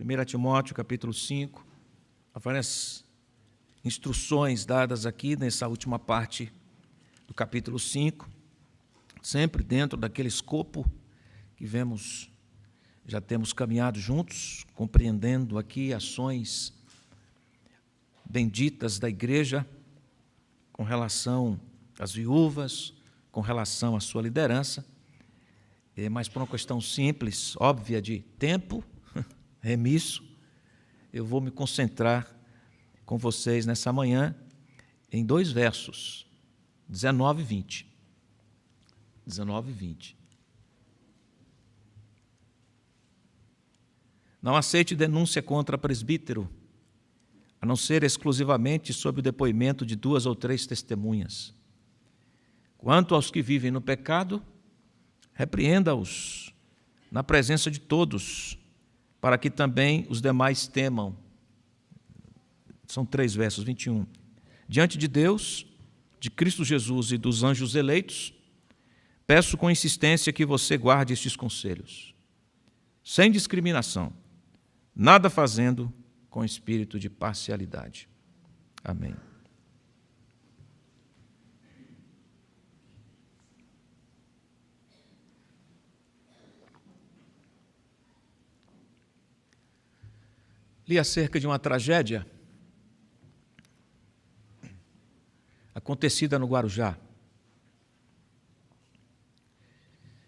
1 Timóteo, capítulo 5, há várias instruções dadas aqui nessa última parte do capítulo 5, sempre dentro daquele escopo que já temos caminhado juntos, compreendendo aqui ações benditas da igreja com relação às viúvas, com relação à sua liderança, mas por uma questão simples, óbvia de tempo, remisso, eu vou me concentrar com vocês nessa manhã em 2 versos, 19 e 20. 19 e 20. Não aceite denúncia contra presbítero, a não ser exclusivamente sob o depoimento de 2 ou 3 testemunhas. Quanto aos que vivem no pecado, repreenda-os na presença de todos, para que também os demais temam. São 3 versos, 21. Diante de Deus, de Cristo Jesus e dos anjos eleitos, peço com insistência que você guarde estes conselhos, sem discriminação, nada fazendo com espírito de parcialidade. Amém. Li acerca de uma tragédia acontecida no Guarujá,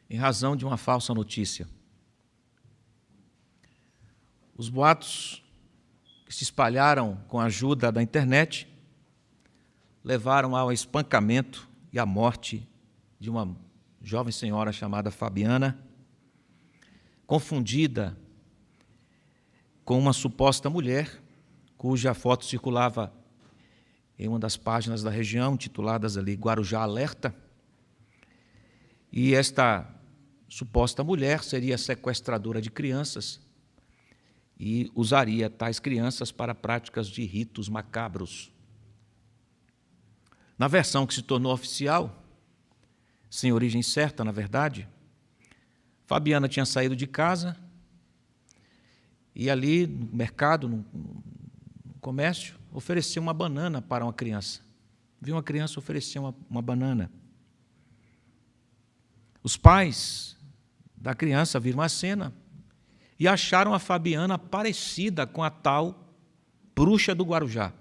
em razão de uma falsa notícia. Os boatos que se espalharam com a ajuda da internet levaram ao espancamento e à morte de uma jovem senhora chamada Fabiana, confundida com uma suposta mulher, cuja foto circulava em uma das páginas da região, tituladas ali Guarujá Alerta, e esta suposta mulher seria sequestradora de crianças e usaria tais crianças para práticas de ritos macabros. Na versão que se tornou oficial, sem origem certa, na verdade, Fabiana tinha saído de casa e ali no mercado, no comércio, ofereceu uma banana para uma criança. Viu uma criança oferecer uma banana. Os pais da criança viram a cena e acharam a Fabiana parecida com a tal bruxa do Guarujá.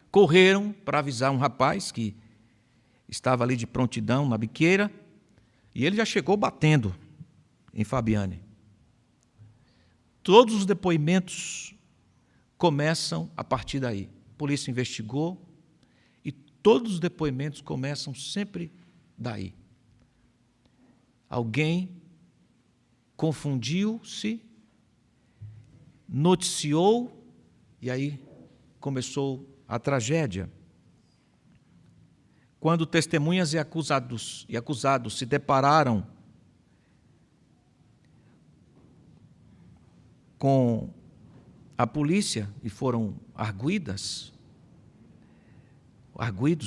Correram para avisar um rapaz que estava ali de prontidão na biqueira, e ele já chegou batendo em Fabiane. Todos os depoimentos começam a partir daí. A polícia investigou e todos os depoimentos começam sempre daí. Alguém confundiu-se, noticiou, e aí começou a tragédia. Quando testemunhas e acusados se depararam com a polícia e foram arguidos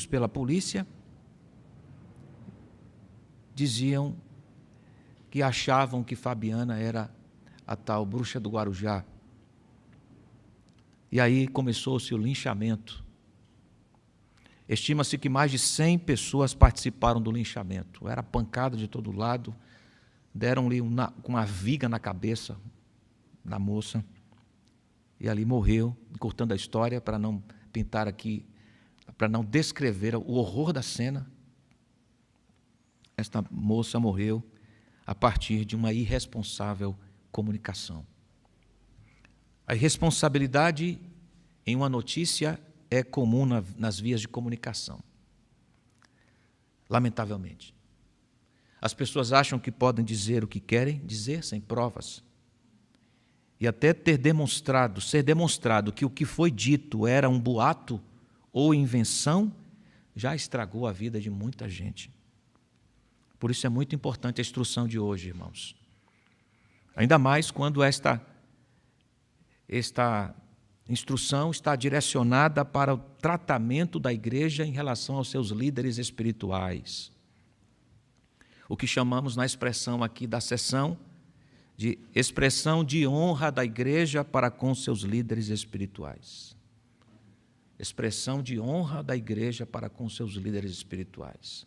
pela polícia, diziam que achavam que Fabiana era a tal bruxa do Guarujá. E aí começou-se o linchamento. Estima-se que mais de 100 pessoas participaram do linchamento. Era pancada de todo lado, deram-lhe com uma viga na cabeça da moça, e ali morreu, cortando a história para não pintar aqui, para não descrever o horror da cena. Esta moça morreu a partir de uma irresponsável comunicação. A irresponsabilidade em uma notícia é comum nas vias de comunicação. Lamentavelmente. As pessoas acham que podem dizer o que querem dizer sem provas. E até ser demonstrado que o que foi dito era um boato ou invenção, já estragou a vida de muita gente. Por isso é muito importante a instrução de hoje, irmãos. Ainda mais quando esta instrução está direcionada para o tratamento da igreja em relação aos seus líderes espirituais. O que chamamos na expressão aqui da sessão de expressão de honra da igreja para com seus líderes espirituais. Expressão de honra da igreja para com seus líderes espirituais.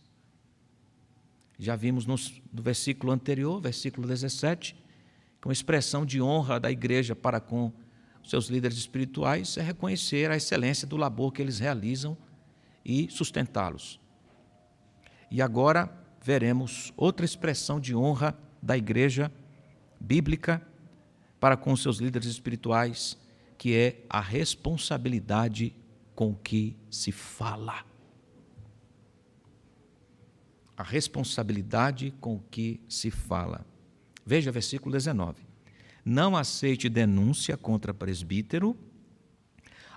Já vimos no versículo anterior, versículo 17, que uma expressão de honra da igreja para com seus líderes espirituais é reconhecer a excelência do labor que eles realizam e sustentá-los. E agora veremos outra expressão de honra da igreja bíblica para com seus líderes espirituais, que é a responsabilidade com que se fala. A responsabilidade com que se fala. Veja versículo 19. Não aceite denúncia contra presbítero,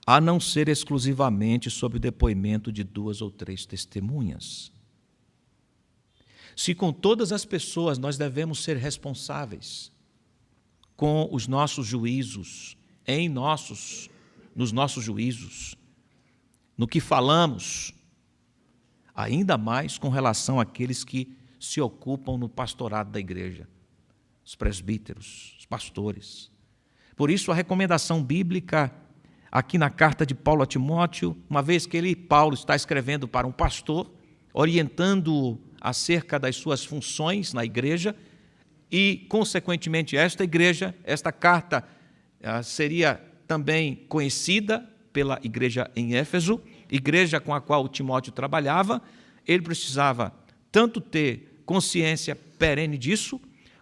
a não ser exclusivamente sob o depoimento de 2 ou 3 testemunhas. Se com todas as pessoas nós devemos ser responsáveis com os nossos juízos, nos nossos juízos, no que falamos, ainda mais com relação àqueles que se ocupam no pastorado da igreja, os presbíteros, os pastores. Por isso, a recomendação bíblica, aqui na carta de Paulo a Timóteo, uma vez que Paulo está escrevendo para um pastor, orientando-o acerca das suas funções na igreja, e, consequentemente, esta carta seria também conhecida pela igreja em Éfeso, igreja com a qual Timóteo trabalhava. Ele precisava tanto ter consciência perene disso,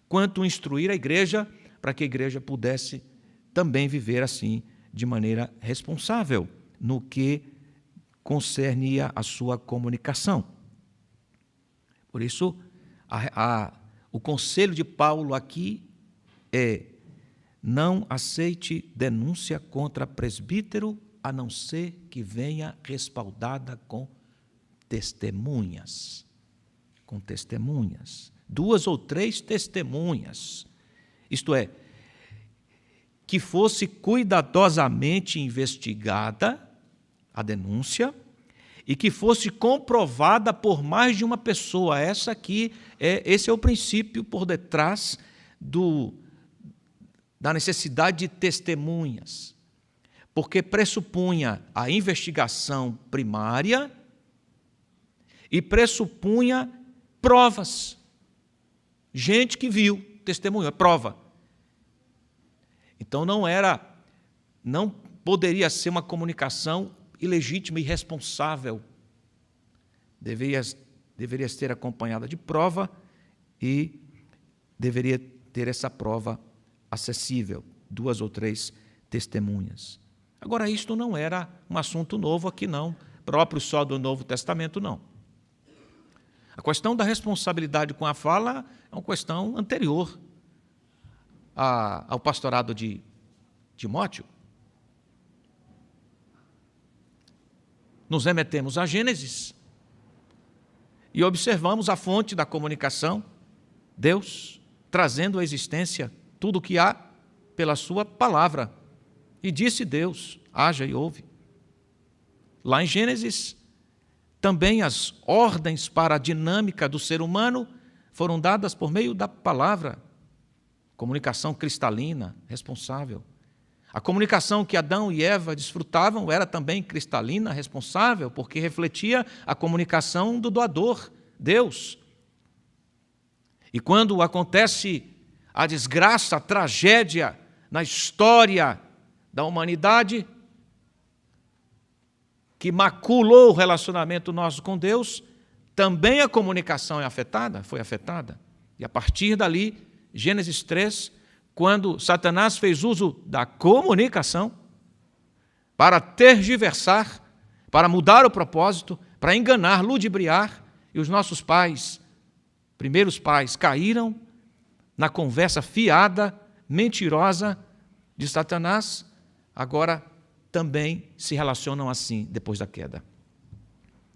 quanto instruir a igreja, para que a igreja pudesse também viver assim, de maneira responsável, no que concernia a sua comunicação. Por isso, o conselho de Paulo aqui é: não aceite denúncia contra presbítero, a não ser que venha respaldada com testemunhas. Com testemunhas. 2 ou 3 testemunhas. Isto é, que fosse cuidadosamente investigada a denúncia e que fosse comprovada por mais de uma pessoa. Esse é o princípio por detrás da necessidade de testemunhas, porque pressupunha a investigação primária e pressupunha provas. Gente que viu, testemunho, é prova. Então não poderia ser uma comunicação ilegítima e irresponsável. Deveria ser acompanhada de prova e deveria ter essa prova acessível, 2 ou 3 testemunhas. Agora, isto não era um assunto novo aqui, não, próprio só do Novo Testamento, não. A questão da responsabilidade com a fala é uma questão anterior ao pastorado de Timóteo. Nos remetemos a Gênesis e observamos a fonte da comunicação, Deus trazendo à existência tudo o que há pela sua palavra. E disse Deus: haja e ouve. Lá em Gênesis, também as ordens para a dinâmica do ser humano foram dadas por meio da palavra. Comunicação cristalina, responsável. A comunicação que Adão e Eva desfrutavam era também cristalina, responsável, porque refletia a comunicação do doador, Deus. E quando acontece a desgraça, a tragédia na história da humanidade, que maculou o relacionamento nosso com Deus, também a comunicação foi afetada. E a partir dali, Gênesis 3, quando Satanás fez uso da comunicação para tergiversar, para mudar o propósito, para enganar, ludibriar, e os nossos pais, primeiros pais, caíram na conversa fiada, mentirosa de Satanás, agora também se relacionam assim depois da queda.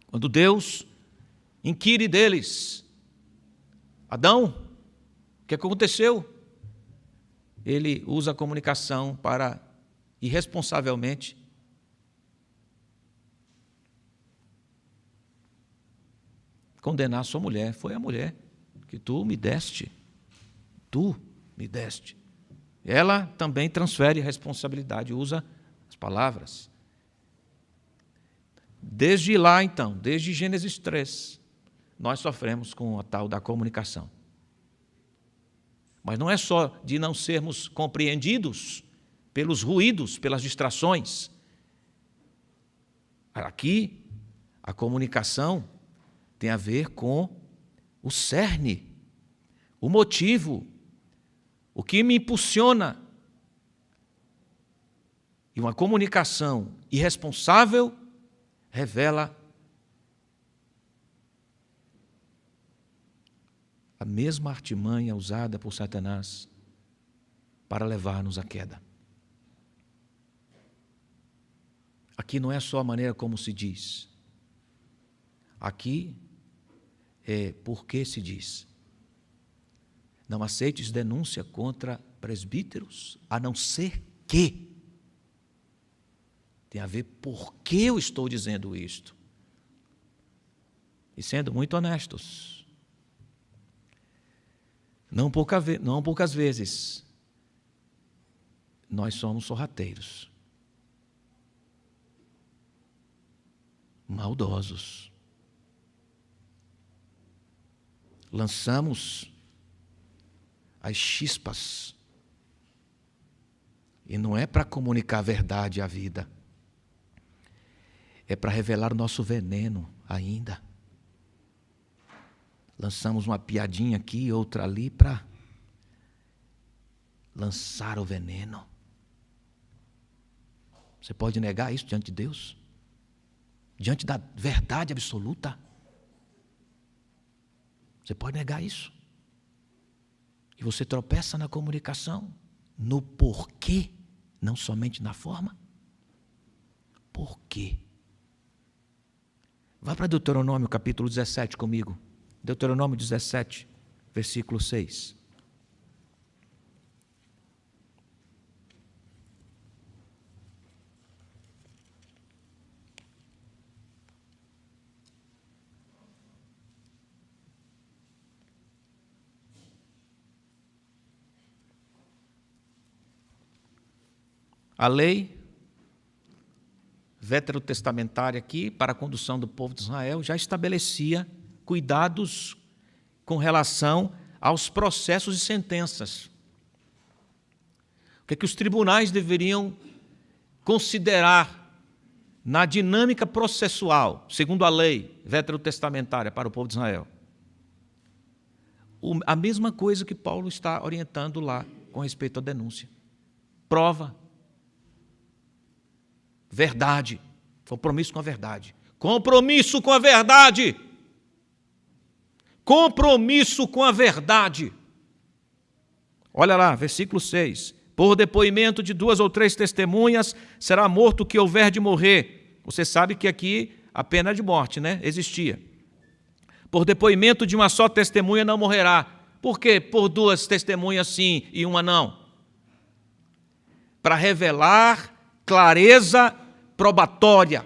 Quando Deus inquire deles: Adão, o que aconteceu? Ele usa a comunicação para, irresponsavelmente, condenar sua mulher. Foi a mulher que tu me deste. Tu me deste. Ela também transfere a responsabilidade, usa as palavras. Desde lá, então, desde Gênesis 3, nós sofremos com a tal da comunicação. Mas não é só de não sermos compreendidos pelos ruídos, pelas distrações. Aqui, a comunicação tem a ver com o cerne, o motivo, o que me impulsiona. E uma comunicação irresponsável revela a mesma artimanha usada por Satanás para levar-nos à queda. Aqui não é só a maneira como se diz. Aqui é porque se diz. Não aceites denúncia contra presbíteros, a não ser que. Tem a ver por que eu estou dizendo isto. E sendo muito honestos, não poucas vezes, nós somos sorrateiros, maldosos. Lançamos as chispas. E não é para comunicar a verdade à vida. É para revelar o nosso veneno ainda. Lançamos uma piadinha aqui, outra ali, para lançar o veneno. Você pode negar isso diante de Deus? Diante da verdade absoluta? Você pode negar isso? E você tropeça na comunicação, no porquê, não somente na forma. Por quê? Vá para Deuteronômio capítulo 17 comigo. Deuteronômio 17, versículo 6. A lei veterotestamentária aqui, para a condução do povo de Israel, já estabelecia cuidados com relação aos processos e sentenças. O que é que os tribunais deveriam considerar na dinâmica processual, segundo a lei veterotestamentária para o povo de Israel? A mesma coisa que Paulo está orientando lá com respeito à denúncia. Prova. Verdade. Compromisso com a verdade. Compromisso com a verdade. Compromisso com a verdade. Olha lá, versículo 6. Por depoimento de 2 ou 3 testemunhas, será morto o que houver de morrer. Você sabe que aqui a pena de morte, né? Existia. Por depoimento de uma só testemunha não morrerá. Por quê? Por 2 testemunhas sim e uma não. Para revelar clareza probatória.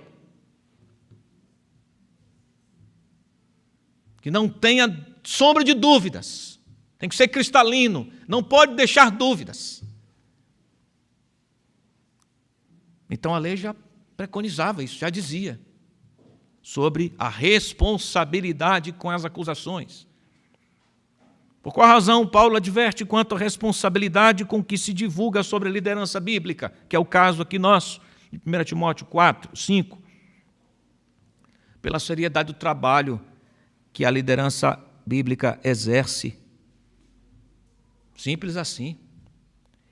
Que não tenha sombra de dúvidas. Tem que ser cristalino. Não pode deixar dúvidas. Então a lei já preconizava isso, já dizia sobre a responsabilidade com as acusações. Por qual razão Paulo adverte quanto à responsabilidade com que se divulga sobre a liderança bíblica, que é o caso aqui nosso, de 1 Timóteo 4, 5. Pela seriedade do trabalho que a liderança bíblica exerce. Simples assim.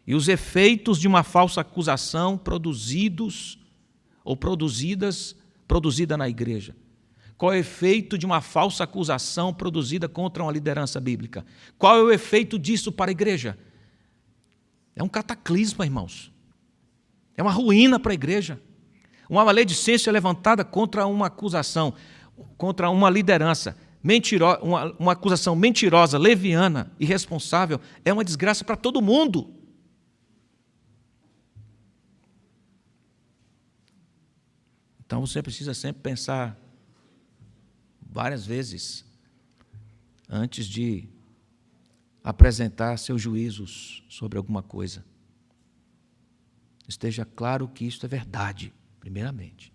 E os efeitos de uma falsa acusação produzida na igreja. Qual é o efeito de uma falsa acusação produzida contra uma liderança bíblica? Qual é o efeito disso para a igreja? É um cataclisma, irmãos. É uma ruína para a igreja. Uma maledicência levantada contra uma acusação, contra uma liderança, uma acusação mentirosa, leviana, irresponsável, é uma desgraça para todo mundo. Então você precisa sempre pensar várias vezes antes de apresentar seus juízos sobre alguma coisa. Esteja claro que isto é verdade, primeiramente.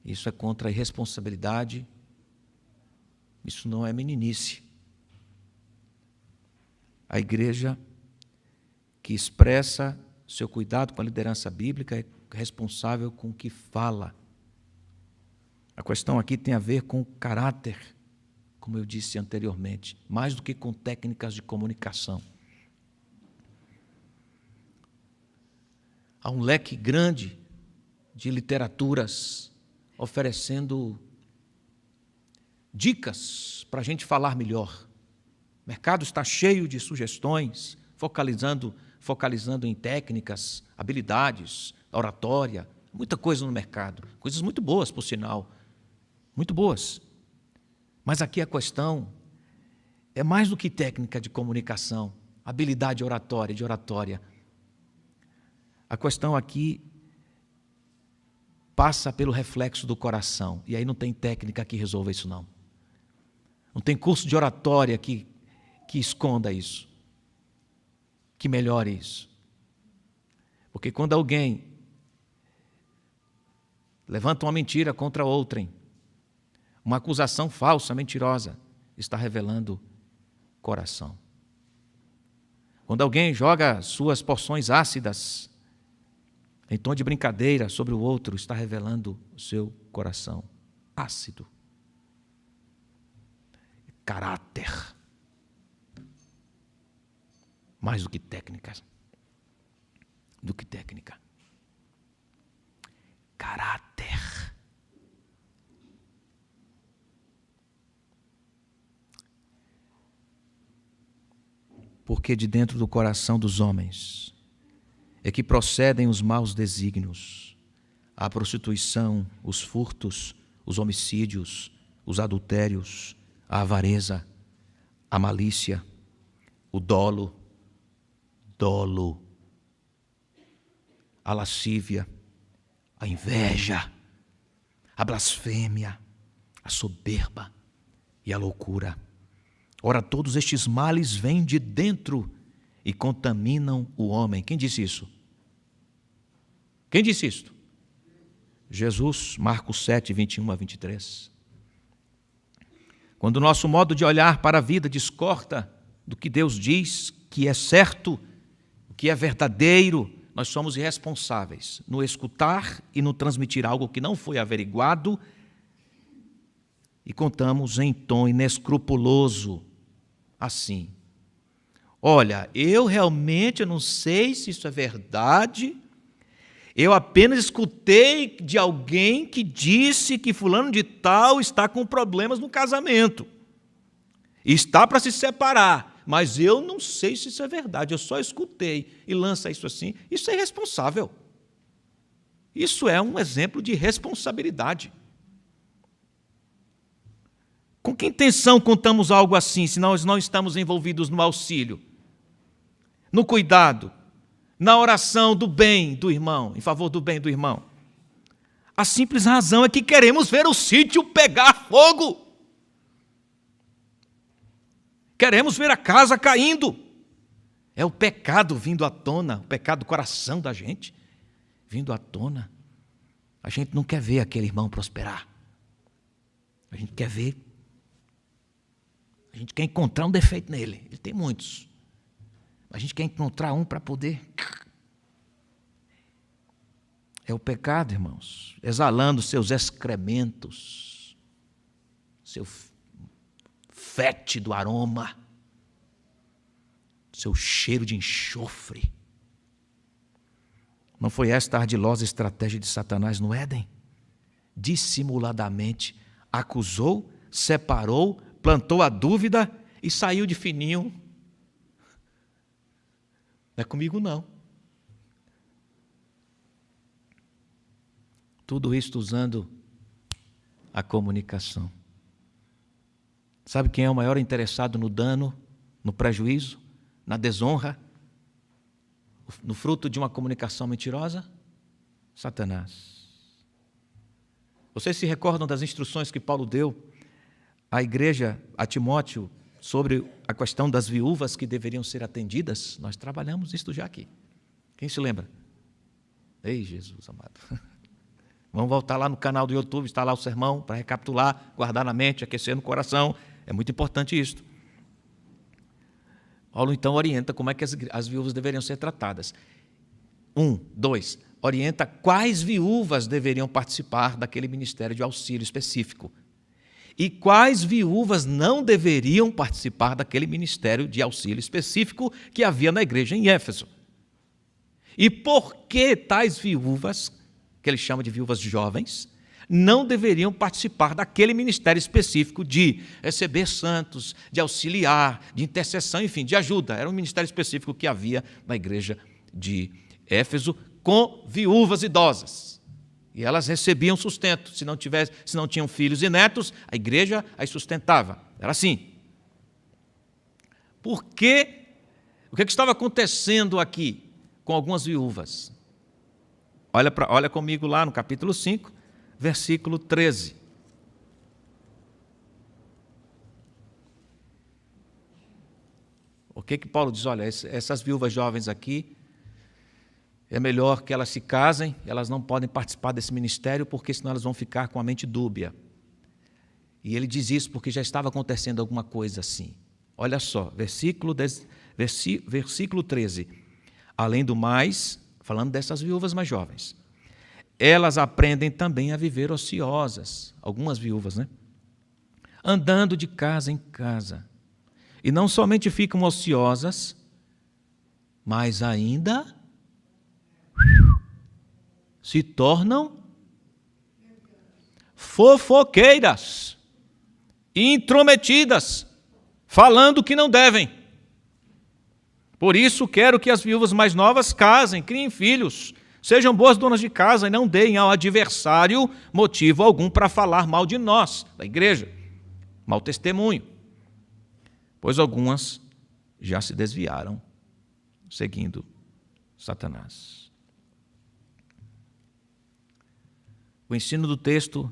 Isso é contra a irresponsabilidade, isso não é meninice. A igreja que expressa seu cuidado com a liderança bíblica é responsável com o que fala. A questão aqui tem a ver com caráter, como eu disse anteriormente, mais do que com técnicas de comunicação. Há um leque grande de literaturas oferecendo dicas para a gente falar melhor. O mercado está cheio de sugestões, focalizando em técnicas, habilidades, oratória, muita coisa no mercado, coisas muito boas, por sinal, muito boas. Mas aqui a questão é mais do que técnica de comunicação, habilidade de oratória. A questão aqui passa pelo reflexo do coração, e aí não tem técnica que resolva isso, não. Não tem curso de oratória que esconda isso, que melhore isso. Porque quando alguém levanta uma mentira contra outrem, uma acusação falsa, mentirosa, está revelando coração. Quando alguém joga suas porções ácidas em tom de brincadeira sobre o outro, está revelando o seu coração ácido. Caráter. Mais do que técnica. Caráter. Porque de dentro do coração dos homens é que procedem os maus desígnios, a prostituição, os furtos, os homicídios, os adultérios, a avareza, a malícia, o dolo, a lascívia, a inveja, a blasfêmia, a soberba e a loucura. Ora, todos estes males vêm de dentro e contaminam o homem. Quem disse isso? Quem disse isto? Jesus, Marcos 7, 21 a 23. Quando o nosso modo de olhar para a vida discorda do que Deus diz que é certo, o que é verdadeiro, nós somos irresponsáveis no escutar e no transmitir algo que não foi averiguado e contamos em tom inescrupuloso assim: olha, eu realmente não sei se isso é verdade, eu apenas escutei de alguém que disse que fulano de tal está com problemas no casamento, está para se separar, mas eu não sei se isso é verdade, eu só escutei, e lança isso assim. Isso é irresponsável. Isso é um exemplo de responsabilidade. Com que intenção contamos algo assim, se nós não estamos envolvidos no auxílio, no cuidado, na oração do bem do irmão, em favor do bem do irmão? A simples razão é que queremos ver o sítio pegar fogo. Queremos ver a casa caindo. É o pecado vindo à tona, o pecado do coração da gente vindo à tona. A gente não quer ver aquele irmão prosperar. A gente quer ver. A gente quer encontrar um defeito nele. Ele tem muitos. A gente quer encontrar um para poder. É o pecado, irmãos, exalando seus excrementos, seu fétido aroma, seu cheiro de enxofre. Não foi esta a ardilosa estratégia de Satanás no Éden? Dissimuladamente acusou, separou, plantou a dúvida e saiu de fininho. Não é comigo, não. Tudo isso usando a comunicação. Sabe quem é o maior interessado no dano, no prejuízo, na desonra, no fruto de uma comunicação mentirosa? Satanás. Vocês se recordam das instruções que Paulo deu à igreja, a Timóteo, sobre a questão das viúvas que deveriam ser atendidas? Nós trabalhamos isso já aqui. Quem se lembra? Ei, Jesus amado. Vamos voltar lá no canal do YouTube, está lá o sermão, para recapitular, guardar na mente, aquecer no coração. É muito importante isso. Paulo, então, orienta como é que as viúvas deveriam ser tratadas. 2, orienta quais viúvas deveriam participar daquele ministério de auxílio específico. E quais viúvas não deveriam participar daquele ministério de auxílio específico que havia na igreja em Éfeso. E por que tais viúvas, que ele chama de viúvas jovens, não deveriam participar daquele ministério específico de receber santos, de auxiliar, de intercessão, enfim, de ajuda. Era um ministério específico que havia na igreja de Éfeso com viúvas idosas. E elas recebiam sustento. Se não tinham filhos e netos, a igreja as sustentava. Era assim. Por quê? O que estava acontecendo aqui com algumas viúvas? Olha comigo lá no capítulo 5, versículo 13. O que Paulo diz? Olha, essas viúvas jovens aqui, é melhor que elas se casem, elas não podem participar desse ministério, porque senão elas vão ficar com a mente dúbia. E ele diz isso porque já estava acontecendo alguma coisa assim. Olha só, versículo 13. Além do mais, falando dessas viúvas mais jovens, elas aprendem também a viver ociosas, algumas viúvas, né? Andando de casa em casa. E não somente ficam ociosas, mas ainda se tornam fofoqueiras, intrometidas, falando que não devem. Por isso quero que as viúvas mais novas casem, criem filhos, sejam boas donas de casa e não deem ao adversário motivo algum para falar mal de nós, da igreja, mau testemunho, pois algumas já se desviaram seguindo Satanás. O ensino do texto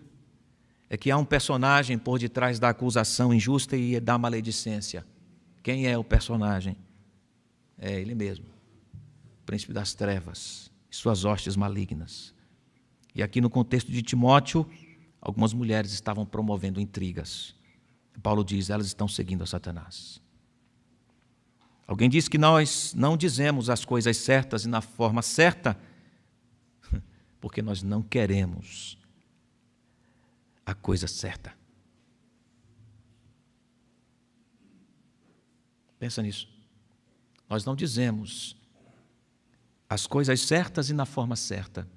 é que há um personagem por detrás da acusação injusta e da maledicência. Quem é o personagem? É ele mesmo, o príncipe das trevas e suas hostes malignas. E aqui no contexto de Timóteo, algumas mulheres estavam promovendo intrigas. Paulo diz, elas estão seguindo a Satanás. Alguém diz que nós não dizemos as coisas certas e na forma certa, porque nós não queremos a coisa certa. Pensa nisso. Nós não dizemos as coisas certas e na forma certa,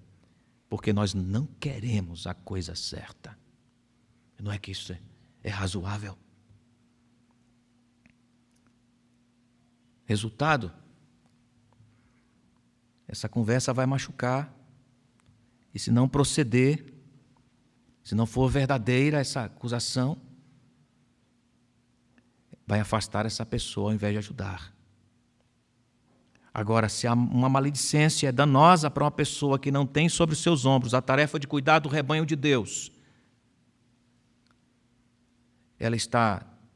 porque nós não queremos a coisa certa. Não é que isso é razoável. Resultado, essa conversa vai machucar. E se não proceder, se não for verdadeira essa acusação, vai afastar essa pessoa ao invés de ajudar. Agora, se há uma maledicência danosa para uma pessoa que não tem sobre os seus ombros a tarefa de cuidar do rebanho de Deus,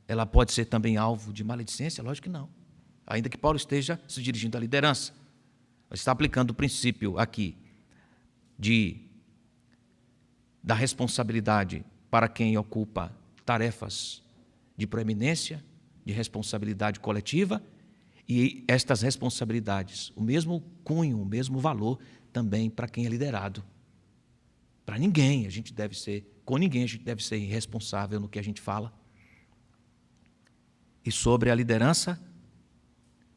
ela pode ser também alvo de maledicência? Lógico que não. Ainda que Paulo esteja se dirigindo à liderança. Ele está aplicando o princípio aqui da responsabilidade para quem ocupa tarefas de proeminência, de responsabilidade coletiva, e estas responsabilidades, o mesmo cunho, o mesmo valor também para quem é liderado. Para ninguém com ninguém a gente deve ser irresponsável no que a gente fala. E sobre a liderança,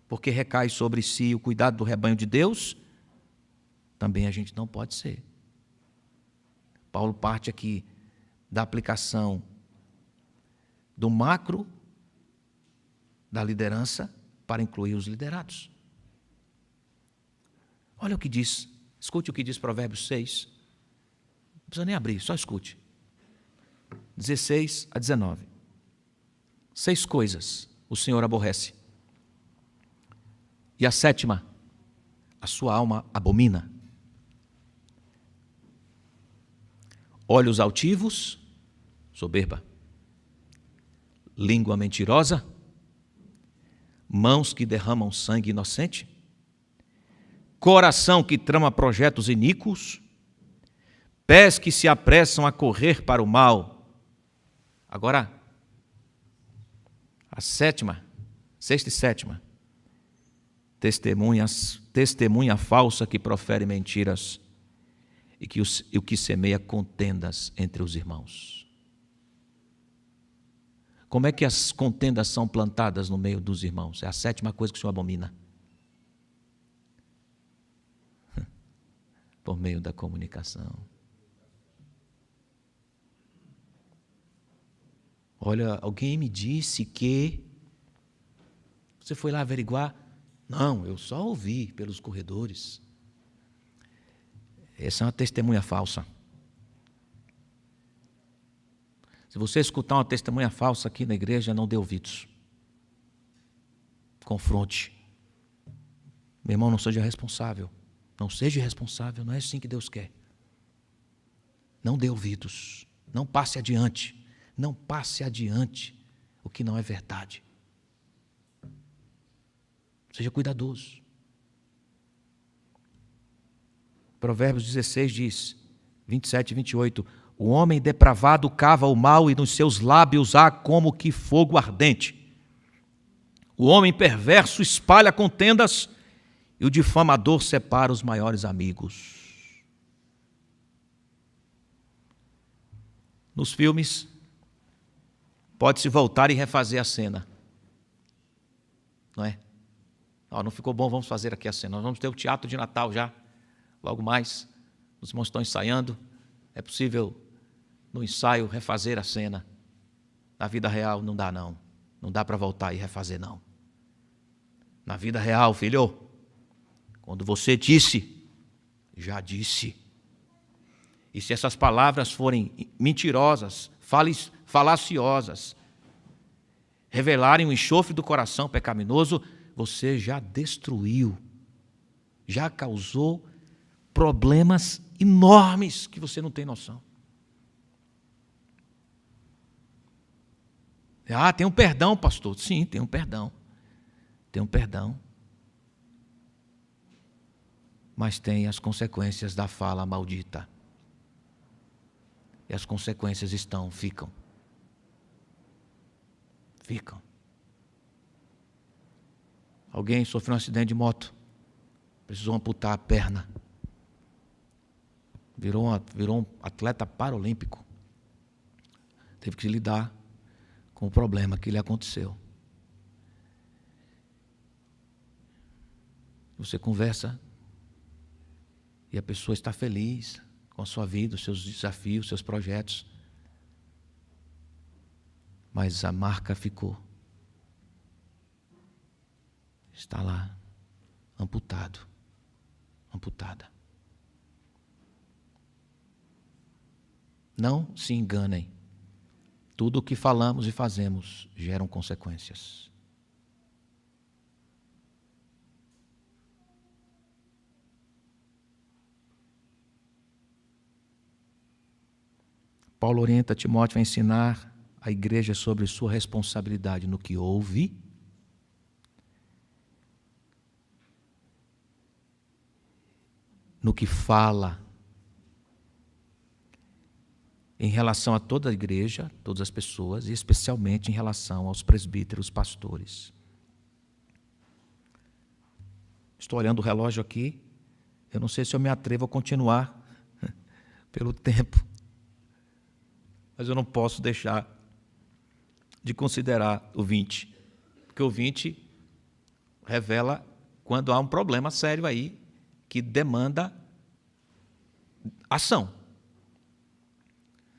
porque recai sobre si o cuidado do rebanho de Deus, também a gente não pode ser. Paulo parte aqui da aplicação do macro da liderança para incluir os liderados. Olha o que diz, escute o que diz Provérbios 6. Não precisa nem abrir, só escute. 16 a 19. 6 coisas o Senhor aborrece. E a 7ª, a sua alma abomina. Olhos altivos, soberba. língua mentirosa, mãos que derramam sangue inocente, coração que trama projetos iníquos, pés que se apressam a correr para o mal. Agora, a sexta e sétima, testemunha falsa que profere mentiras e o que semeia contendas entre os irmãos. Como é que as contendas são plantadas no meio dos irmãos? É a sétima coisa que o Senhor abomina. Por meio da comunicação. Olha, alguém me disse que... Você foi lá averiguar? Não, eu só ouvi pelos corredores. Essa é uma testemunha falsa. Se você escutar uma testemunha falsa aqui na igreja, não dê ouvidos. Confronte. Meu irmão, não seja responsável. Não seja responsável, não é assim que Deus quer. Não dê ouvidos. Não passe adiante. Não passe adiante o que não é verdade. Seja cuidadoso. Provérbios 16 diz, 27 e 28, o homem depravado cava o mal e nos seus lábios há como que fogo ardente. O homem perverso espalha contendas e o difamador separa os maiores amigos. Nos filmes, pode-se voltar e refazer a cena. Não é? Não ficou bom, vamos fazer aqui a cena. Nós vamos ter o teatro de Natal já, logo mais. Os irmãos estão ensaiando. É possível, no ensaio, refazer a cena. Na vida real, não dá, não. Não dá para voltar e refazer, não. Na vida real, filho, quando você disse, já disse. E se essas palavras forem mentirosas, falaciosas, revelarem o enxofre do coração pecaminoso, você já destruiu, já causou problemas enormes que você não tem noção. Ah, tem um perdão, pastor. Sim, tem um perdão. Tem um perdão. Mas tem as consequências da fala maldita. E as consequências ficam. Ficam. Alguém sofreu um acidente de moto, precisou amputar a perna, virou um atleta paralímpico, teve que lidar com o problema que lhe aconteceu. Você conversa e a pessoa está feliz com a sua vida, os seus desafios, os seus projetos, mas a marca ficou. Está lá, amputado, amputada. Não se enganem. Tudo o que falamos e fazemos geram consequências. Paulo orienta Timóteo a ensinar a igreja sobre sua responsabilidade no que ouve, no que fala, em relação a toda a igreja, todas as pessoas, e especialmente em relação aos presbíteros, pastores. Estou olhando o relógio aqui, eu não sei se eu me atrevo a continuar pelo tempo, mas eu não posso deixar de considerar o 20, porque o 20 revela quando há um problema sério aí, que demanda ação.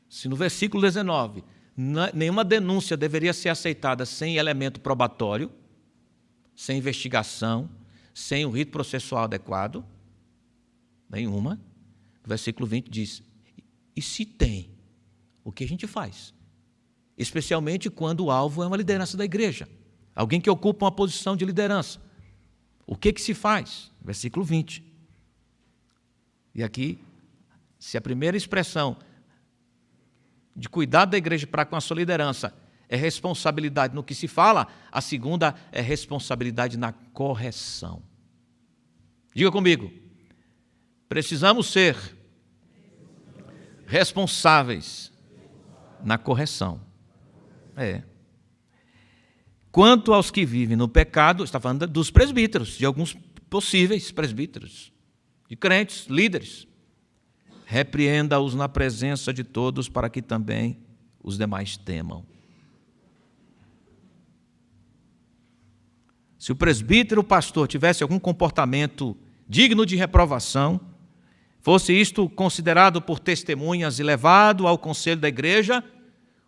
Se no versículo 19, nenhuma denúncia deveria ser aceitada sem elemento probatório, sem investigação, sem o rito processual adequado, nenhuma, o versículo 20 diz, e se tem, o que a gente faz? Especialmente quando o alvo é uma liderança da igreja, alguém que ocupa uma posição de liderança. O que se faz? Versículo 20. E aqui, se a primeira expressão de cuidado da igreja para com a sua liderança é responsabilidade no que se fala, a segunda é responsabilidade na correção. Diga comigo, precisamos ser responsáveis na correção. Quanto aos que vivem no pecado, está falando dos presbíteros, de alguns possíveis presbíteros, de crentes, líderes. Repreenda-os na presença de todos, para que também os demais temam. Se o presbítero, o pastor, tivesse algum comportamento digno de reprovação, fosse isto considerado por testemunhas e levado ao conselho da igreja,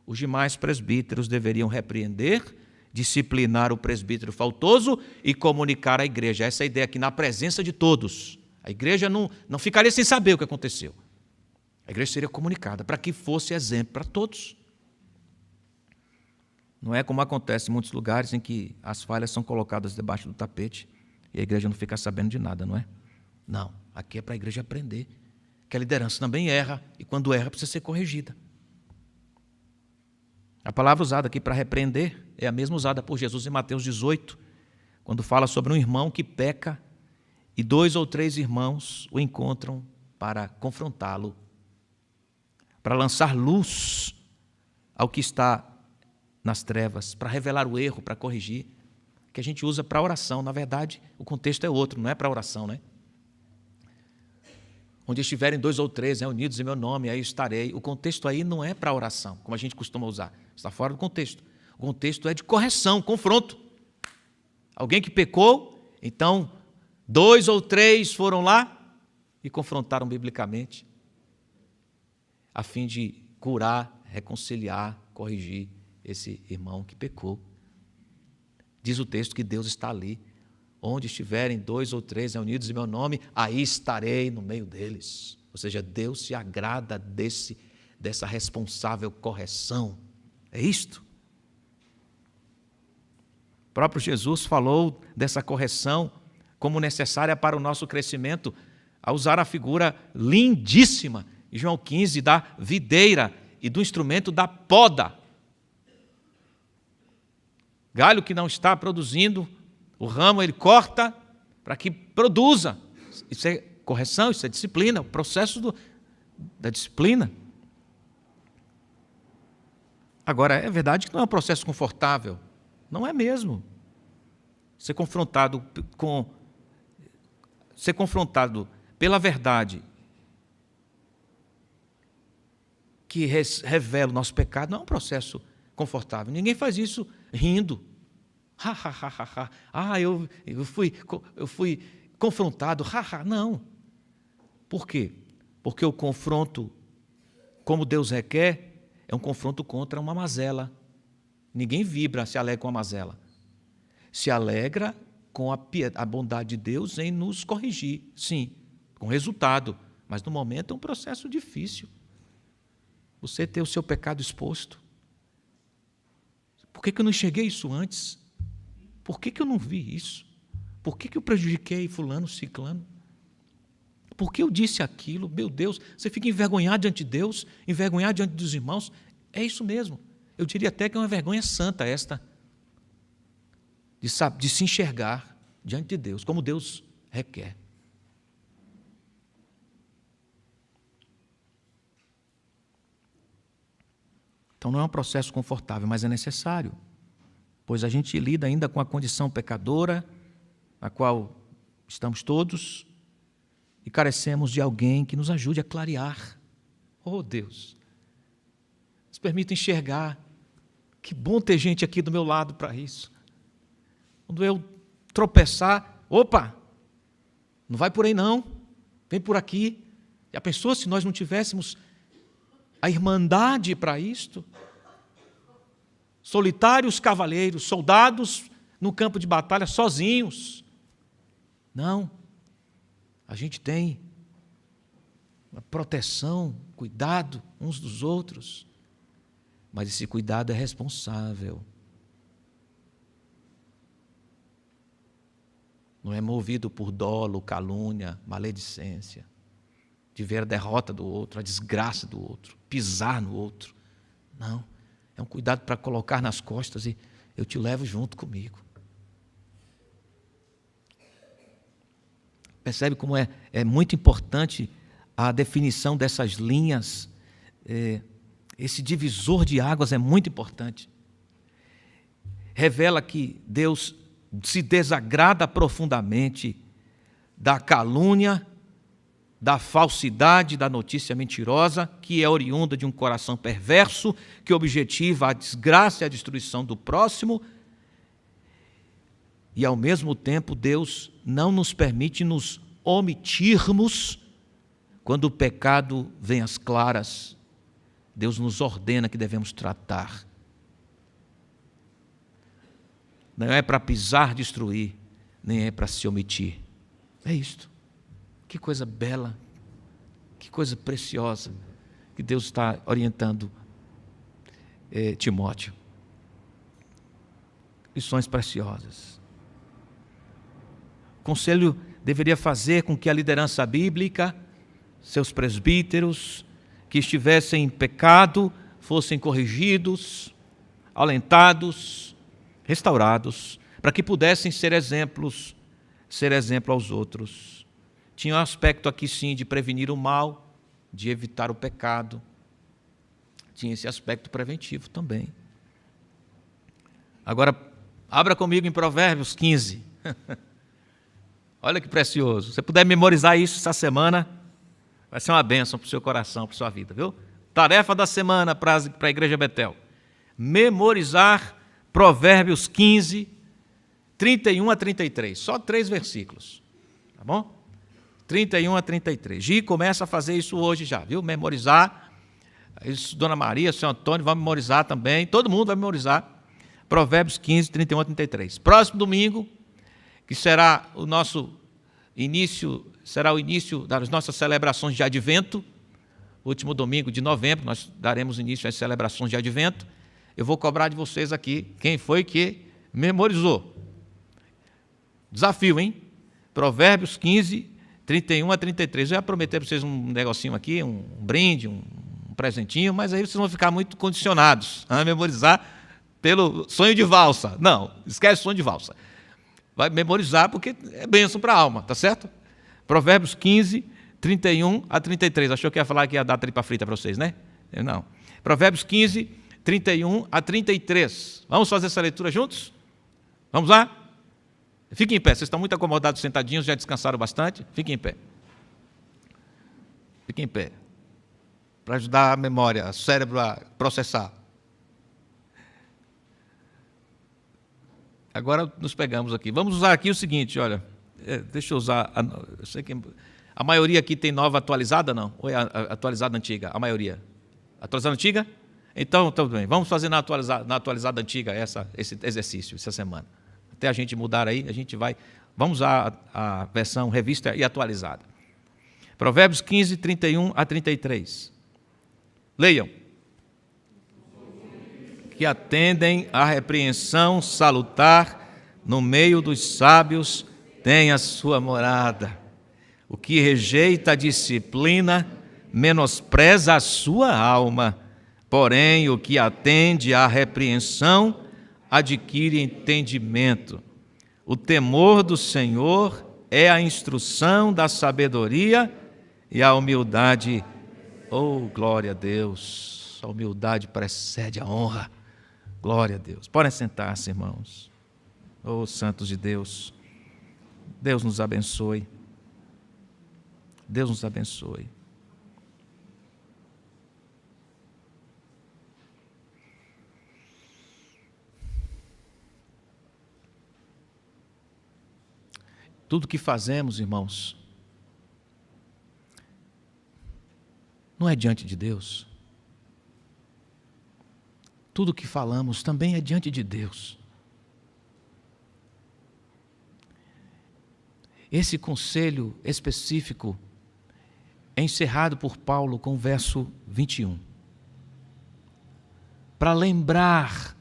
os demais presbíteros deveriam repreender, disciplinar o presbítero faltoso e comunicar à igreja. Essa é a ideia aqui, na presença de todos. A igreja não ficaria sem saber o que aconteceu. A igreja seria comunicada para que fosse exemplo para todos. Não é como acontece em muitos lugares em que as falhas são colocadas debaixo do tapete e a igreja não fica sabendo de nada, não é? Não, aqui é para a igreja aprender que a liderança também erra e quando erra precisa ser corrigida. A palavra usada aqui para repreender é a mesma usada por Jesus em Mateus 18, quando fala sobre um irmão que peca e 2 ou 3 irmãos o encontram para confrontá-lo, para lançar luz ao que está nas trevas, para revelar o erro, para corrigir, que a gente usa para oração. Na verdade, o contexto é outro, não é para oração, né? Onde estiverem 2 ou 3 reunidos em meu nome, aí estarei. O contexto aí não é para oração, como a gente costuma usar. Está fora do contexto. O contexto é de correção, confronto. Alguém que pecou, então 2 ou 3 foram lá e confrontaram biblicamente, a fim de curar, reconciliar, corrigir esse irmão que pecou. Diz o texto que Deus está ali. Onde estiverem 2 ou 3 reunidos em meu nome, aí estarei no meio deles. Ou seja, Deus se agrada dessa responsável correção. É isto. O próprio Jesus falou dessa correção como necessária para o nosso crescimento, ao usar a figura lindíssima, em João 15, da videira e do instrumento da poda. Galho que não está produzindo, o ramo ele corta para que produza. Isso é correção, isso é disciplina, o processo da disciplina. Agora, é verdade que não é um processo confortável. Não é mesmo. Ser confrontado pela verdade que revela o nosso pecado não é um processo confortável. Ninguém faz isso rindo. Eu fui confrontado. Não. Por quê? Porque o confronto, como Deus requer, é um confronto contra uma mazela. Ninguém vibra, se alegra com a mazela. Se alegra com a bondade de Deus em nos corrigir, sim, com resultado. Mas no momento é um processo difícil. Você ter o seu pecado exposto. Por que eu não enxerguei isso antes? Por que eu não vi isso? Por que eu prejudiquei fulano, ciclano? Por que eu disse aquilo? Meu Deus, você fica envergonhado diante de Deus, envergonhado diante dos irmãos. É isso mesmo. Eu diria até que é uma vergonha santa esta, de se enxergar diante de Deus, como Deus requer. Então não é um processo confortável, mas é necessário, pois a gente lida ainda com a condição pecadora, na qual estamos todos, e carecemos de alguém que nos ajude a clarear. Oh, Deus, nos permita enxergar. Que bom ter gente aqui do meu lado para isso. Quando eu tropeçar, opa, não vai por aí não, vem por aqui. Já pensou se nós não tivéssemos a irmandade para isto? Solitários cavaleiros, soldados no campo de batalha sozinhos. Não. A gente tem uma proteção, cuidado uns dos outros. Mas esse cuidado é responsável. Não é movido por dolo, calúnia, maledicência, de ver a derrota do outro, a desgraça do outro, pisar no outro. Não. É um cuidado para colocar nas costas e eu te levo junto comigo. Percebe como é muito importante a definição dessas linhas. Esse divisor de águas é muito importante. Revela que Deus se desagrada profundamente da calúnia, da falsidade, da notícia mentirosa, que é oriunda de um coração perverso, que objetiva a desgraça e a destruição do próximo. E, ao mesmo tempo, Deus não nos permite nos omitirmos quando o pecado vem às claras. Deus nos ordena que devemos tratar. Não é para pisar, destruir, nem é para se omitir. É isto. Que coisa bela, que coisa preciosa que Deus está orientando Timóteo. Lições preciosas. O conselho deveria fazer com que a liderança bíblica, seus presbíteros, que estivessem em pecado, fossem corrigidos, alentados, restaurados, para que pudessem ser exemplo aos outros. Tinha um aspecto aqui, sim, de prevenir o mal, de evitar o pecado. Tinha esse aspecto preventivo também. Agora, abra comigo em Provérbios 15. Olha que precioso. Se você puder memorizar isso essa semana, vai ser uma bênção para o seu coração, para a sua vida, viu? Tarefa da semana para a Igreja Betel. Memorizar Provérbios 15, 31 a 33. Só 3 versículos. Tá bom? 31 a 33. Gi começa a fazer isso hoje já, viu? Memorizar. Isso, Dona Maria, Senhor Antônio, vai memorizar também. Todo mundo vai memorizar. Provérbios 15, 31 a 33. Próximo domingo, que será o nosso início, será o início das nossas celebrações de Advento. Último domingo de novembro, nós daremos início às celebrações de Advento. Eu vou cobrar de vocês aqui quem foi que memorizou. Desafio, hein? Provérbios 15, 31 a 33. Eu ia prometer para vocês um negocinho aqui, um brinde, um presentinho, mas aí vocês vão ficar muito condicionados a memorizar pelo sonho de valsa. Não, esquece o sonho de valsa. Vai memorizar porque é bênção para a alma, tá certo? Provérbios 15, 31 a 33. Achou que ia falar que ia dar tripa frita para vocês, né? Não. Provérbios 15, 31 a 33. Vamos fazer essa leitura juntos? Vamos lá? Fiquem em pé, vocês estão muito acomodados, sentadinhos, já descansaram bastante? Fiquem em pé. Fiquem em pé. Para ajudar a memória, o cérebro a processar. Agora nos pegamos aqui. Vamos usar aqui o seguinte, olha. Deixa eu usar. Eu sei que a maioria aqui tem nova atualizada, não? Ou é a atualizada antiga? A maioria. Atualizada antiga? Então, tudo bem. Vamos fazer na atualizada antiga esse exercício, essa semana. Até a gente mudar aí, a gente vai. Vamos usar a versão revista e atualizada. Provérbios 15, 31 a 33. Leiam. Que atendem à repreensão salutar, no meio dos sábios tem a sua morada. O que rejeita a disciplina menospreza a sua alma, porém o que atende à repreensão adquire entendimento. O temor do Senhor é a instrução da sabedoria e a humildade. Oh, glória a Deus! A humildade precede a honra. Glória a Deus. Podem sentar-se, irmãos. Oh, santos de Deus. Deus nos abençoe. Deus nos abençoe. Tudo que fazemos, irmãos, não é diante de Deus. Tudo que falamos também é diante de Deus. Esse conselho específico é encerrado por Paulo com o verso 21. Para lembrar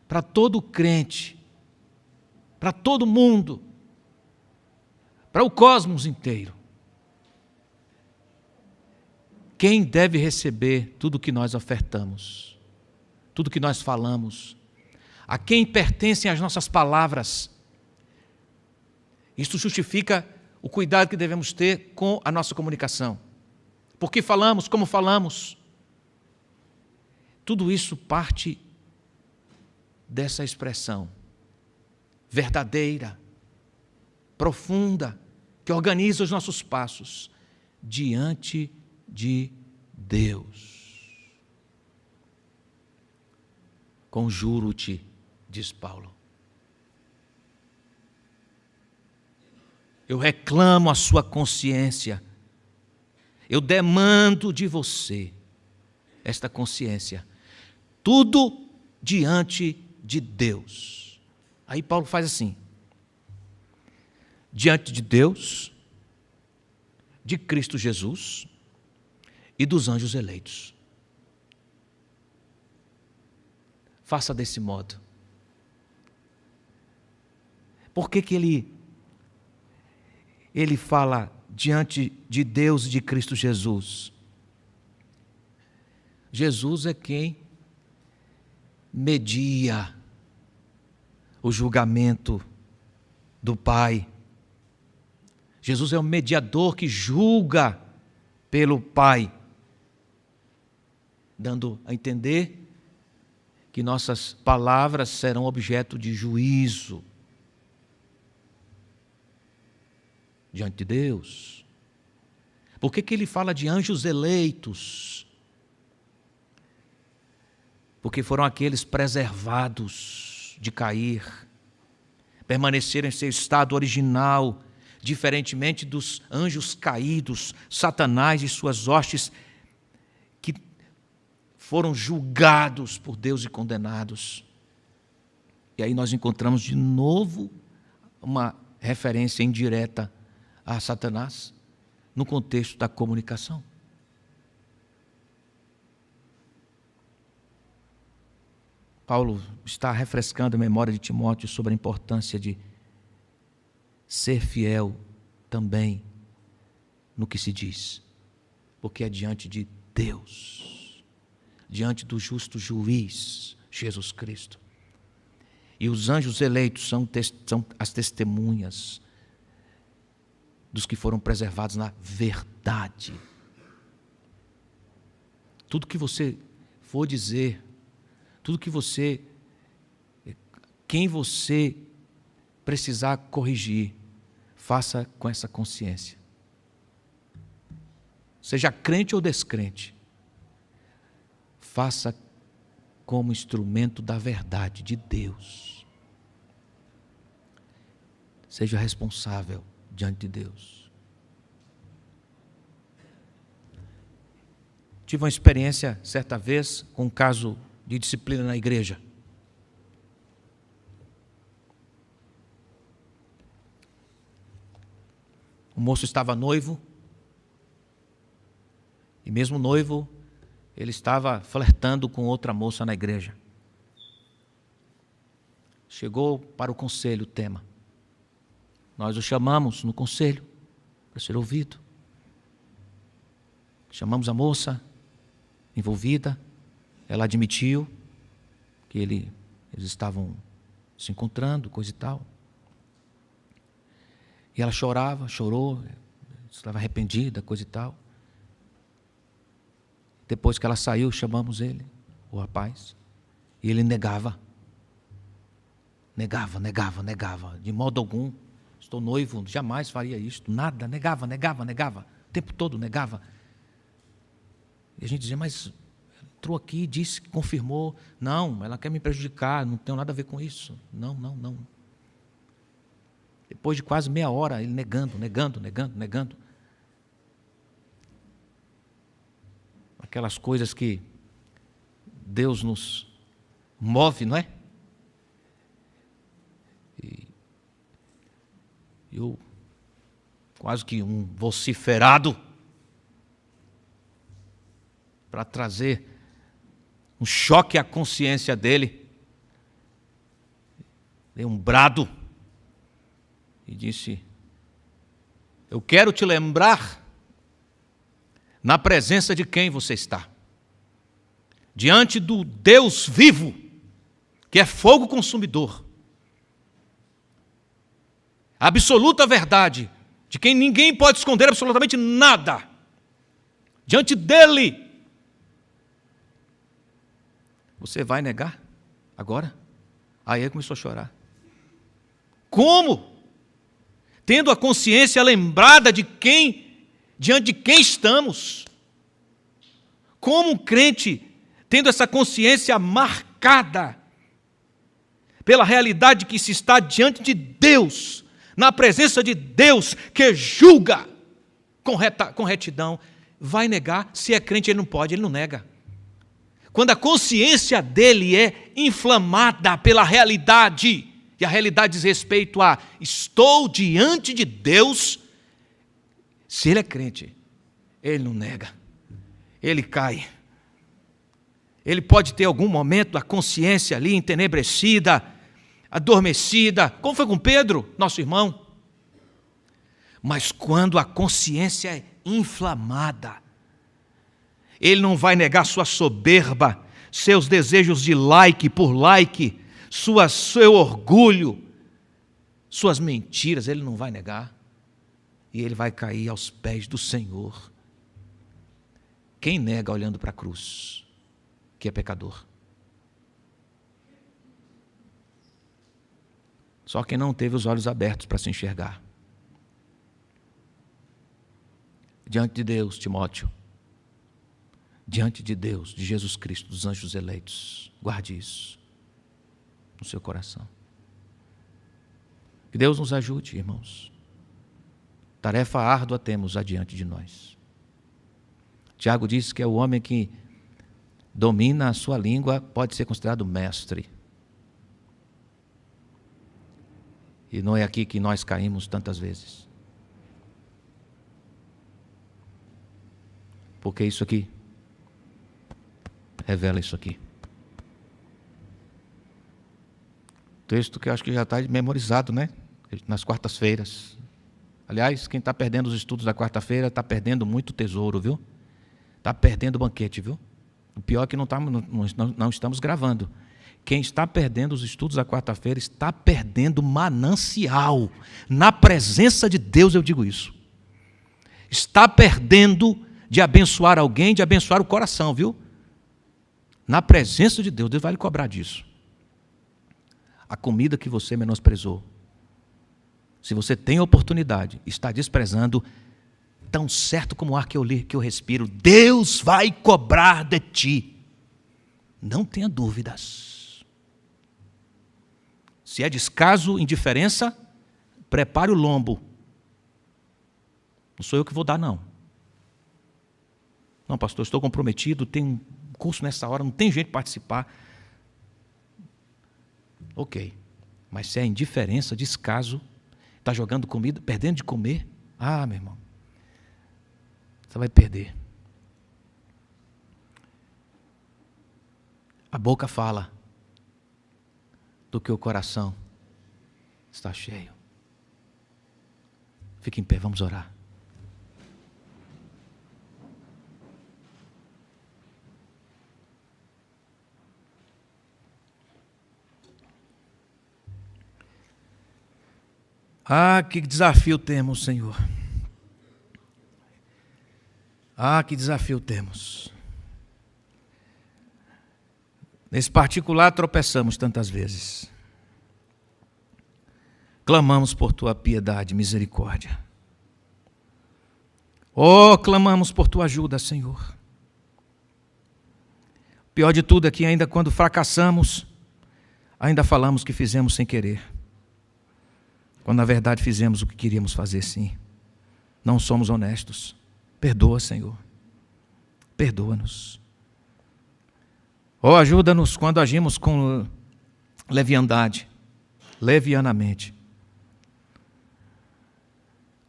para todo crente, para todo mundo, para o cosmos inteiro, quem deve receber tudo o que nós ofertamos. tudo que nós falamos, a quem pertencem as nossas palavras. Isso justifica o cuidado que devemos ter com a nossa comunicação. Por que falamos, como falamos. Tudo isso parte dessa expressão verdadeira, profunda, que organiza os nossos passos diante de Deus. Conjuro-te, diz Paulo. Eu reclamo a sua consciência. Eu demando de você esta consciência. Tudo diante de Deus. Aí Paulo faz assim. Diante de Deus, de Cristo Jesus e dos anjos eleitos. Faça desse modo. Por que ele fala diante de Deus e de Cristo Jesus? Jesus é quem media o julgamento do Pai. Jesus é o mediador que julga pelo Pai, dando a entender que nossas palavras serão objeto de juízo diante de Deus. Por que ele fala de anjos eleitos? Porque foram aqueles preservados de cair, permaneceram em seu estado original, diferentemente dos anjos caídos, Satanás e suas hostes, que foram julgados por Deus e condenados. E aí nós encontramos de novo uma referência indireta a Satanás, no contexto da comunicação. Paulo está refrescando a memória de Timóteo sobre a importância de ser fiel também no que se diz, porque é diante de Deus, diante do justo juiz, Jesus Cristo. E os anjos eleitos são as testemunhas dos que foram preservados na verdade. Tudo que você for dizer, quem você precisar corrigir, faça com essa consciência. Seja crente ou descrente, faça como instrumento da verdade de Deus. Seja responsável diante de Deus. Tive uma experiência certa vez com um caso de disciplina na igreja. O moço estava noivo, e mesmo noivo, ele estava flertando com outra moça na igreja. Chegou para o conselho o tema. Nós o chamamos no conselho para ser ouvido. Chamamos a moça envolvida, ela admitiu que eles estavam se encontrando, coisa e tal. E ela chorou, estava arrependida, coisa e tal. Depois que ela saiu, chamamos ele, o rapaz, e ele negava. Negava, de modo algum. Estou noivo, jamais faria isto, nada, negava, o tempo todo negava. E a gente dizia, mas entrou aqui, disse, confirmou, não, ela quer me prejudicar, não tenho nada a ver com isso, não. Depois de quase meia hora, ele negando. Aquelas coisas que Deus nos move, não é? E eu, quase que um vociferado, para trazer um choque à consciência dele, dei um brado e disse: eu quero te lembrar na presença de quem você está, diante do Deus vivo, que é fogo consumidor, a absoluta verdade, de quem ninguém pode esconder absolutamente nada, diante dele, você vai negar agora? Aí ele começou a chorar. Como? Tendo a consciência lembrada de quem, diante de quem estamos. Como um crente, tendo essa consciência marcada pela realidade que se está diante de Deus, na presença de Deus, que julga com retidão, vai negar? Se é crente, ele não pode, ele não nega. Quando a consciência dele é inflamada pela realidade, e a realidade diz respeito a estou diante de Deus, se ele é crente, ele não nega, ele cai. Ele pode ter algum momento a consciência ali entenebrecida, adormecida, como foi com Pedro, nosso irmão. Mas quando a consciência é inflamada, ele não vai negar sua soberba, seus desejos de like por like, seu orgulho, suas mentiras, ele não vai negar. E ele vai cair aos pés do Senhor. Quem nega olhando para a cruz, que é pecador? Só quem não teve os olhos abertos para se enxergar. Diante de Deus, Timóteo, diante de Deus, de Jesus Cristo, dos anjos eleitos, guarde isso no seu coração. Que Deus nos ajude, irmãos. Tarefa árdua temos adiante de nós. Tiago diz que é o homem que domina a sua língua, pode ser considerado mestre. E não é aqui que nós caímos tantas vezes. Porque isso aqui revela isso aqui. Texto que eu acho que já está memorizado, né? Nas quartas-feiras. Aliás, quem está perdendo os estudos da quarta-feira está perdendo muito tesouro, viu? Está perdendo o banquete, viu? O pior é que não estamos gravando. Quem está perdendo os estudos da quarta-feira está perdendo manancial. Na presença de Deus eu digo isso. Está perdendo de abençoar alguém, de abençoar o coração, viu? Na presença de Deus, Deus vai lhe cobrar disso. A comida que você menosprezou, se você tem a oportunidade, está desprezando, tão certo como o ar que eu respiro, Deus vai cobrar de ti. Não tenha dúvidas. Se é descaso, indiferença, prepare o lombo. Não sou eu que vou dar, não. Não, pastor, estou comprometido, tem um curso nessa hora, não tem jeito de participar. Ok, mas se é indiferença, descaso, está jogando comida, perdendo de comer, meu irmão, você vai perder. A boca fala do que o coração está cheio. Fique em pé, vamos orar. Que desafio temos, Senhor. Que desafio temos. Nesse particular tropeçamos tantas vezes. Clamamos por Tua piedade, misericórdia. Clamamos por Tua ajuda, Senhor. O pior de tudo é que ainda quando fracassamos, ainda falamos que fizemos sem querer. Quando na verdade fizemos o que queríamos fazer, sim. Não somos honestos. Perdoa, Senhor. Perdoa-nos. Ajuda-nos quando agimos com leviandade, levianamente.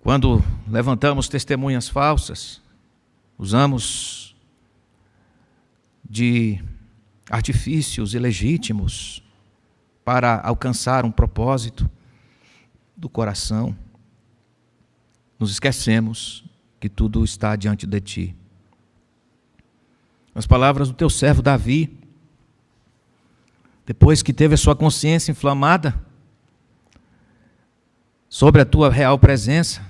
Quando levantamos testemunhas falsas, usamos de artifícios ilegítimos para alcançar um propósito do coração, nos esquecemos que tudo está diante de Ti. As palavras do teu servo Davi, depois que teve a sua consciência inflamada sobre a tua real presença,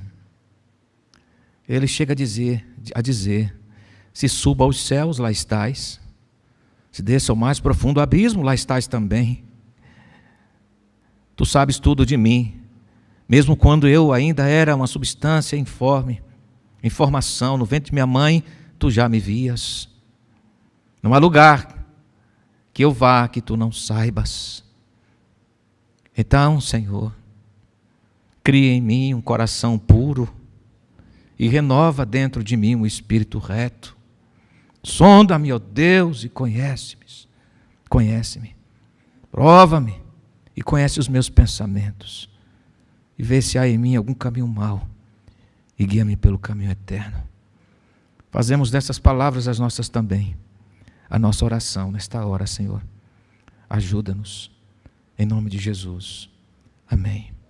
ele chega a dizer: se suba aos céus, lá estás. Se desça ao mais profundo abismo, lá estás também. Tu sabes tudo de mim, mesmo quando eu ainda era uma substância informe, em formação, no ventre de minha mãe, tu já me vias. Não há lugar que eu vá que tu não saibas. Então, Senhor, cria em mim um coração puro e renova dentro de mim um espírito reto. Sonda-me, ó Deus, e conhece-me. Conhece-me. Prova-me e conhece os meus pensamentos. E vê se há em mim algum caminho mau e guia-me pelo caminho eterno. Fazemos dessas palavras as nossas também, a nossa oração nesta hora, Senhor. Ajuda-nos, em nome de Jesus. Amém.